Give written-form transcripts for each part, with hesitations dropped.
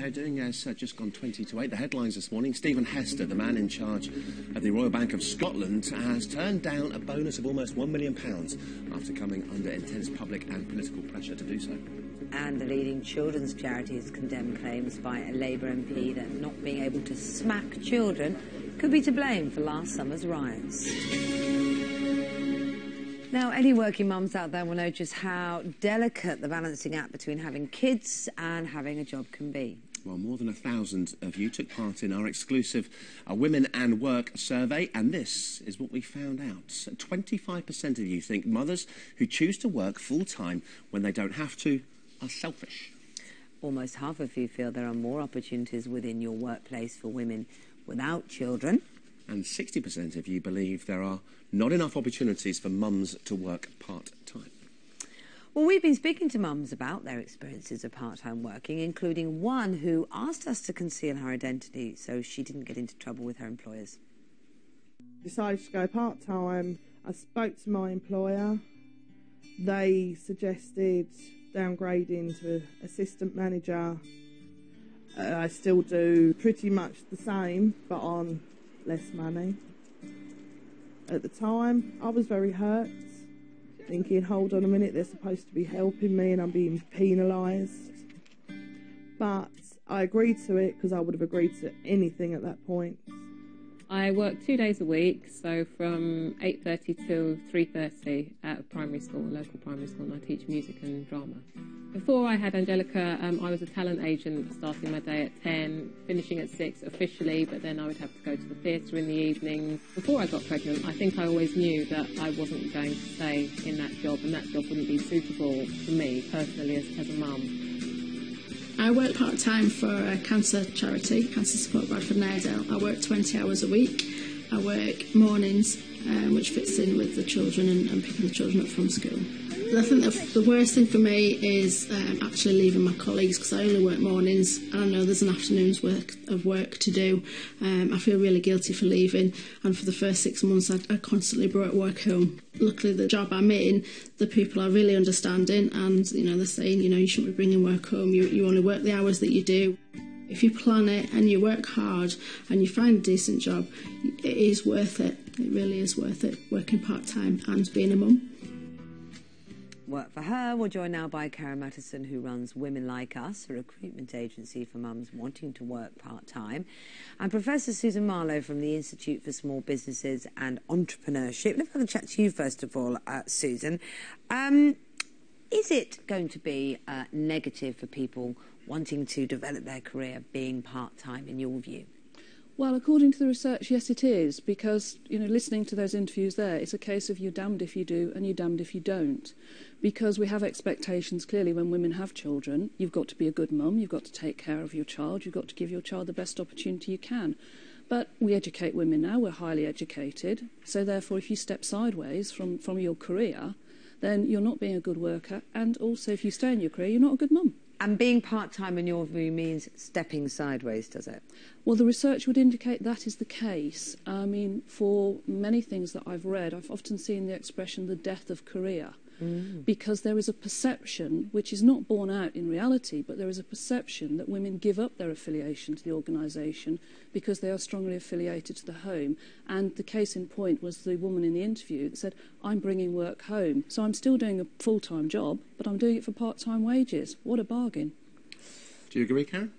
heading has just gone 20 to 8. The headlines this morning: Stephen Hester, the man in charge of the Royal Bank of Scotland, has turned down a bonus of almost £1 million after coming under intense public and political pressure to do so. And the leading children's charity has condemned claims by a Labour MP that not being able to smack children could be to blame for last summer's riots. Now, any working mums out there will know just how delicate the balancing act between having kids and having a job can be. Well, more than 1,000 of you took part in our exclusive Women and Work survey, and this is what we found out. 25% of you think mothers who choose to work full-time when they don't have to are selfish. Almost half of you feel there are more opportunities within your workplace for women without children. And 60% of you believe there are not enough opportunities for mums to work part-time. Well, we've been speaking to mums about their experiences of part-time working, including one who asked us to conceal her identity so she didn't get into trouble with her employers. Decided to go part-time. I spoke to my employer. They suggested downgrading to assistant manager. I still do pretty much the same, but on less money. At the time, I was very hurt, thinking, hold on a minute, they're supposed to be helping me and I'm being penalised. But I agreed to it because I would have agreed to anything at that point. I work 2 days a week, so from 8:30 till 3:30 at a primary school, a local primary school, and I teach music and drama. Before I had Angelica, I was a talent agent, starting my day at 10, finishing at 6 officially, but then I would have to go to the theatre in the evening. Before I got pregnant, I think I always knew that I wasn't going to stay in that job, and that job wouldn't be suitable for me personally as a mum. I work part-time for a cancer charity, Cancer Support, Bradford Cancer. I work 20 hours a week. I work mornings, which fits in with the children and picking the children up from school. I think the worst thing for me is actually leaving my colleagues, because I only work mornings and I know there's an afternoon's work to do. I feel really guilty for leaving, and for the first 6 months I constantly brought work home. Luckily the job I'm in, the people are really understanding, and they're saying you shouldn't be bringing work home, you only work the hours that you do. If you plan it and you work hard and you find a decent job, it is worth it. It really is worth it, working part-time and being a mum. Work for her. We're joined now by Karen Mattison, who runs Women Like Us, a recruitment agency for mums wanting to work part-time, and Professor Susan Marlowe from the Institute for Small Businesses and Entrepreneurship. Let's have a chat to you first of all, Susan. Is it going to be negative for people wanting to develop their career being part-time, in your view? Well, according to the research, yes, it is, because, listening to those interviews there, it's a case of you're damned if you do and you're damned if you don't. Because we have expectations, clearly, when women have children. You've got to be a good mum, you've got to take care of your child, you've got to give your child the best opportunity you can. But we educate women now, we're highly educated, so therefore if you step sideways from your career, then you're not being a good worker, and also if you stay in your career, you're not a good mum. And being part-time, in your view, means stepping sideways, does it? Well, the research would indicate that is the case. I mean, for many things that I've read, I've often seen the expression the death of career. Because there is a perception, which is not borne out in reality, but there is a perception that women give up their affiliation to the organisation because they are strongly affiliated to the home. And the case in point was the woman in the interview that said, I'm bringing work home, so I'm still doing a full-time job, but I'm doing it for part-time wages. What a bargain. Do you agree, Karen?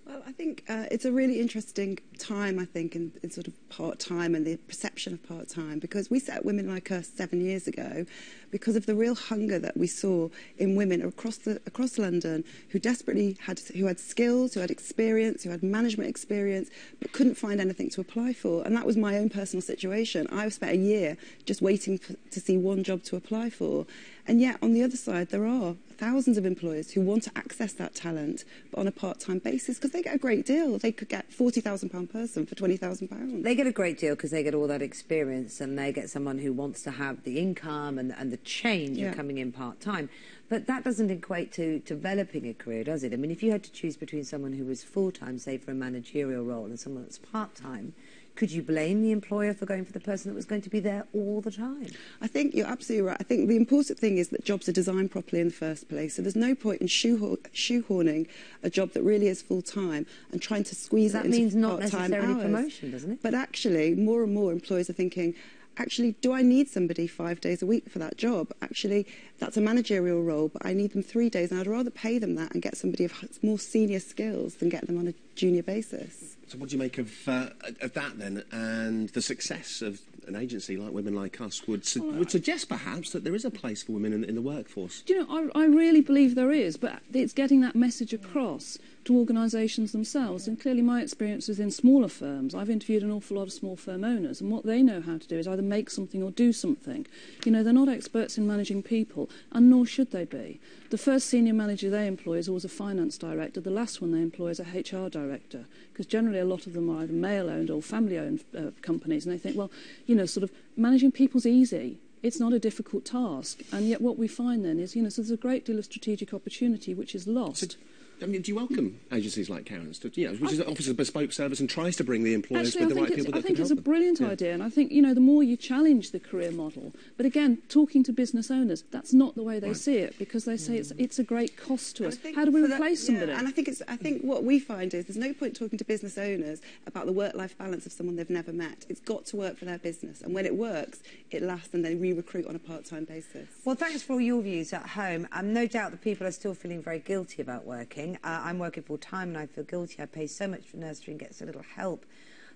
Well, I think it's a really interesting time, I think, in sort of part-time and the perception of part-time, because we set Women Like Us 7 years ago because of the real hunger that we saw in women across London who desperately had skills, who had experience, who had management experience, but couldn't find anything to apply for. And that was my own personal situation. I've spent a year just waiting to see one job to apply for. And yet, on the other side, there are thousands of employers who want to access that talent, but on a part-time basis, because they get a great deal. They could get £40,000 person for £20,000. They get a great deal because they get all that experience, and they get someone who wants to have the income and the change of coming in part-time. But that doesn't equate to developing a career, does it? I mean, if you had to choose between someone who was full-time, say, for a managerial role, and someone that's part-time, Could you blame the employer for going for the person that was going to be there all the time? I think you're absolutely right. I think the important thing is that jobs are designed properly in the first place. So there's no point in shoehorning a job that really is full-time and trying to squeeze it into part-time hours. That means not necessarily promotion, doesn't it? But actually, more and more employers are thinking, actually, do I need somebody 5 days a week for that job? Actually, that's a managerial role, but I need them 3 days, and I'd rather pay them that and get somebody of more senior skills than get them on a junior basis. So what do you make of that then, and the success of an agency like Women Like Us would suggest perhaps that there is a place for women in the workforce? Do you know, I really believe there is, but it's getting that message across to organisations themselves. And clearly my experience is in smaller firms. I've interviewed an awful lot of small firm owners, and what they know how to do is either make something or do something. You know, they're not experts in managing people, and nor should they be. The first senior manager they employ is always a finance director. The last one they employ is a HR director, because generally a lot of them are either male-owned or family-owned companies, and they think, well, you know, sort of managing people's easy. It's not a difficult task, and yet what we find then is, you know, so there's a great deal of strategic opportunity which is lost. I mean, do you welcome agencies like Karen's, which offers a bespoke service and tries to bring the employers with the right people that can help them? I think it's a brilliant idea, and I think, you know, the more you challenge the career model, but again, talking to business owners, that's not the way they see it, because they say it's a great cost to us. How do we replace somebody? And I think what we find is there's no point talking to business owners about the work-life balance of someone they've never met. It's got to work for their business, and when it works, it lasts, and they re-recruit on a part-time basis. Well, thanks for all your views at home. No doubt that people are still feeling very guilty about working. I'm working full-time and I feel guilty. I pay so much for nursery and get so little help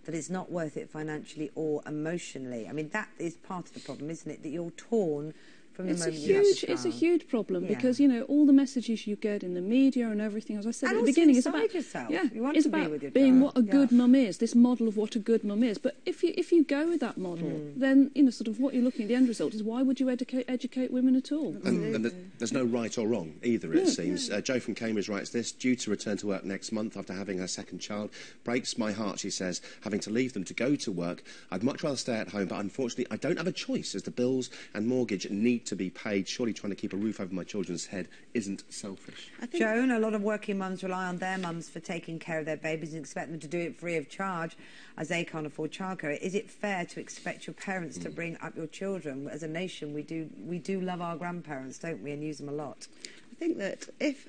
that it's not worth it financially or emotionally. I mean, that is part of the problem, isn't it? That you're torn from the moment you have a child. It's a huge problem because, you know, all the messages you get in the media and everything, as I said at the beginning, it's about yourself. Yeah, you want it's to about be with your being child. what a good mum is. This model of what a good mum is. But if you go with that model, then you know sort of what you're looking at. The end result is why would you educate women at all? And there's no right or wrong either. It seems. Jo from Cambridge writes this: due to return to work next month after having her second child, breaks my heart. She says, having to leave them to go to work. I'd much rather stay at home, but unfortunately, I don't have a choice as the bills and mortgage need to be paid. Surely trying to keep a roof over my children's head isn't selfish. Joan, a lot of working mums rely on their mums for taking care of their babies and expect them to do it free of charge as they can't afford childcare. Is it fair to expect your parents to bring up your children? As a nation, we do love our grandparents, don't we, and use them a lot. I think that if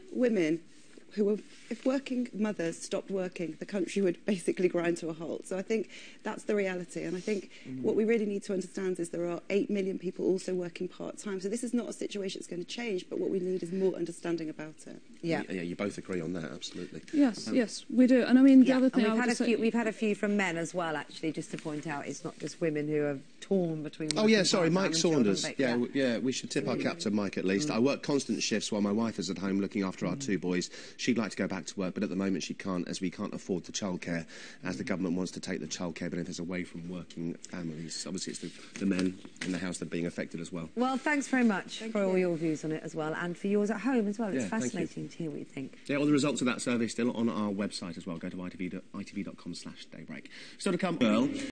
working mothers stopped working, the country would basically grind to a halt. So I think that's the reality. And I think what we really need to understand is there are 8 million people also working part-time. So this is not a situation that's going to change, but what we need is more understanding about it. Yeah, you both agree on that, absolutely. Yes, yes, we do. And I mean, the other thing we've had a few from men as well, actually, just to point out it's not just women who are torn between. Oh yeah, sorry, Mike Saunders. Yeah, we should tip our cap to Mike at least. I work constant shifts while my wife is at home looking after our 2 boys. She'd like to go back to work, but at the moment she can't, as we can't afford the childcare, as the government wants to take the childcare benefits away from working families. Obviously, it's the men in the house that are being affected as well. Well, thanks very much for all your views on it as well, and for yours at home as well. It's Yeah, fascinating to hear what you think. Yeah, all the results of that survey still on our website as well. Go to itv.com/daybreak. Still to come, girl.